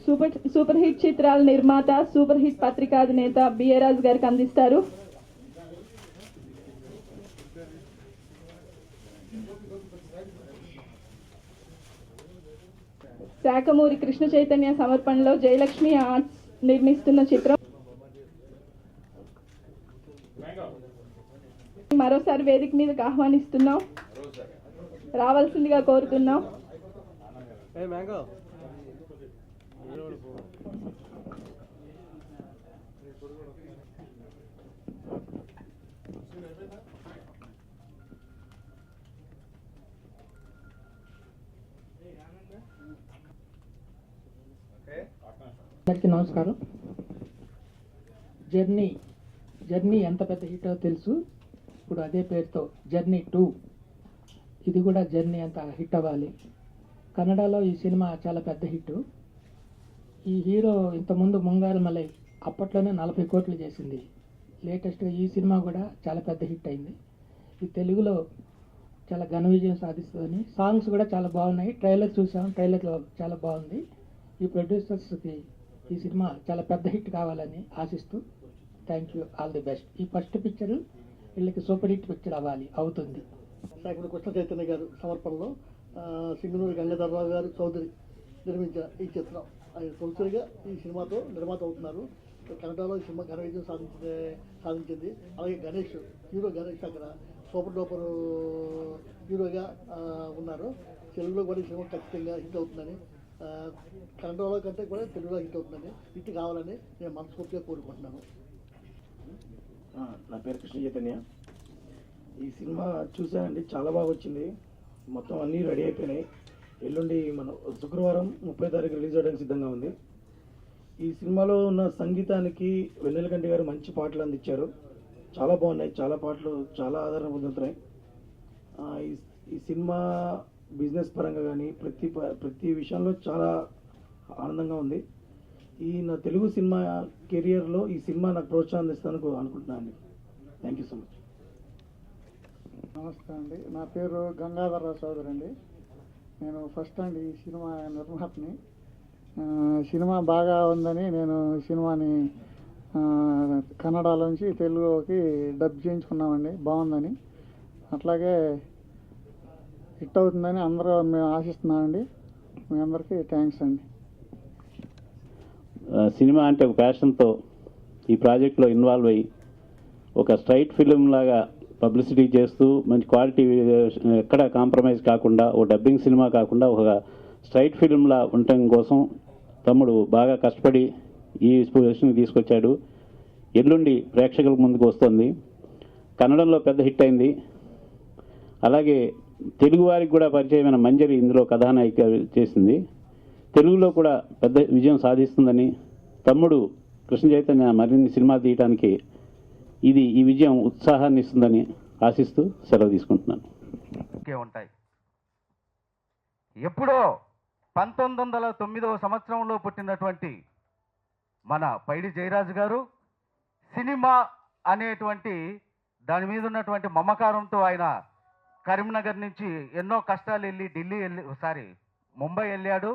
Super hit చిత్రాల నిర్మాత, super hit పత్రికా అధినేత బిఏ రాజు గారికి అందిస్తారు. శాఖమూరి కృష్ణ చైతన్య సమర్పణలో జయలక్ష్మి ఆర్ట్స్ నిర్మిస్తున్న చిత్రం. మరోసారి వేదిక మీదకి ఆహ్వానిస్తున్నాం, రావాల్సిందిగా కోరుతున్నాం. అందరికీ నమస్కారం. జర్నీ ఎంత పెద్ద హిట్ తెలుసు. ఇప్పుడు అదే పేరుతో జర్నీ 2, ఇది కూడా జర్నీ అంత హిట్ అవ్వాలి. కన్నడలో ఈ సినిమా చాలా పెద్ద హిట్. ఈ హీరో ఇంతకుముందు ముంగారు మలై అప్పట్లోనే 40 కోట్లు చేసింది. లేటెస్ట్గా ఈ సినిమా కూడా చాలా పెద్ద హిట్ అయింది. ఈ తెలుగులో చాలా ఘన విజయం సాధిస్తుందని. సాంగ్స్ కూడా చాలా బాగున్నాయి. ట్రైలర్ చూసాం, ట్రైలర్లో చాలా బాగుంది. ఈ ప్రొడ్యూసర్స్కి ఈ సినిమా చాలా పెద్ద హిట్ కావాలని ఆశిస్తూ thank you, all the best. ఈ ఫస్ట్ పిక్చర్ వీళ్ళకి సూపర్ హిట్ పిక్చర్ అవుతుంది. శాఖమూరి కృష్ణ చైతన్య గారు సమర్పణలో సింగనూరి గంగాధరరావు గారు చౌదరి నిర్మించిన ఈ చిత్రం ఆయన తొలిసారిగా ఈ సినిమాతో నిర్మాత అవుతున్నారు. కన్నడలో ఈ సినిమా ఘన విజయం సాధించింది. అలాగే హీరో గణేష్ అక్కడ సూపర్ డూపర్ హీరోగా ఉన్నారు. తెలుగులో కూడా ఈ సినిమా ఖచ్చితంగా హిట్ అవుతుందని, కన్నడలో కంటే కూడా తెలుగులో హిట్ అవుతుందని, హిట్ కావాలని నేను మనస్ఫూర్తిగా కోరుకుంటున్నాను. నా పేరు కృష్ణ చైతన్య. ఈ సినిమా చూసానండి, చాలా బాగా వచ్చింది. మొత్తం అన్నీ రెడీ అయిపోయినాయి. ఎల్లుండి మనం శుక్రవారం 30 తారీఖు రిలీజ్ అవ్వడానికి సిద్ధంగా ఉంది. ఈ సినిమాలో ఉన్న సంగీతానికి వెన్నెలకంటి గారు మంచి పాటలు అందించారు. చాలా బాగున్నాయి. చాలా పాటలు చాలా ఆదరణ పొందుతున్నాయి. ఈ సినిమా బిజినెస్ పరంగా కానీ ప్రతి విషయంలో చాలా ఆనందంగా ఉంది. ఈ నా తెలుగు సినిమా కెరియర్లో ఈ సినిమా నాకు ప్రోత్సాహం ఇస్తాను అనుకుంటున్నాను. Thank you so much. నమస్తే అండి, నా పేరు గంగాధరరావు చౌదరి అండి. నేను ఫస్ట్ అండి ఈ సినిమా నిర్మాతని. సినిమా బాగా ఉందని నేను సినిమాని కన్నడలోంచి తెలుగులోకి డబ్ చేయించుకున్నామండి. బాగుందని, అట్లాగే హిట్ అవుతుందని అందరూ మేము ఆశిస్తున్నామండి. మీ అందరికీ థ్యాంక్స్ అండి. సినిమా అంటే ఒక ప్యాషన్తో ఈ ప్రాజెక్ట్లో ఇన్వాల్వ్ అయ్యి ఒక స్ట్రైట్ ఫిలిం లాగా పబ్లిసిటీ చేస్తూ మంచి క్వాలిటీ ఎక్కడ కాంప్రమైజ్ కాకుండా, ఓ డబ్బింగ్ సినిమా కాకుండా ఒక స్ట్రైట్ ఫిలింలా ఉండటం కోసం తమ్ముడు బాగా కష్టపడి ఈ పొజిషన్కి తీసుకొచ్చాడు. ఎల్లుండి ప్రేక్షకుల ముందుకు వస్తుంది. కన్నడంలో పెద్ద హిట్ అయింది. అలాగే తెలుగు వారికి కూడా పరిచయమైన మంజరి ఇందులో కథానాయిక చేసింది. తెలుగులో కూడా పెద్ద విజయం సాధిస్తుందని, తమ్ముడు కృష్ణ చైతన్య మరిన్ని సినిమాలు తీయడానికి ఈ విజయం ఉత్సాహాన్ని ఇస్తుందని ఆశిస్తూ సెలవు తీసుకుంటున్నాను. ఉంటాయి. ఎప్పుడో 1909వ సంవత్సరంలో పుట్టినటువంటి మన పైడి జయరాజు గారు సినిమా అనేటువంటి దాని మీద ఉన్నటువంటి మమకారంతో ఆయన కరీంనగర్ నుంచి ఎన్నో కష్టాలు వెళ్ళి ముంబై వెళ్ళాడు.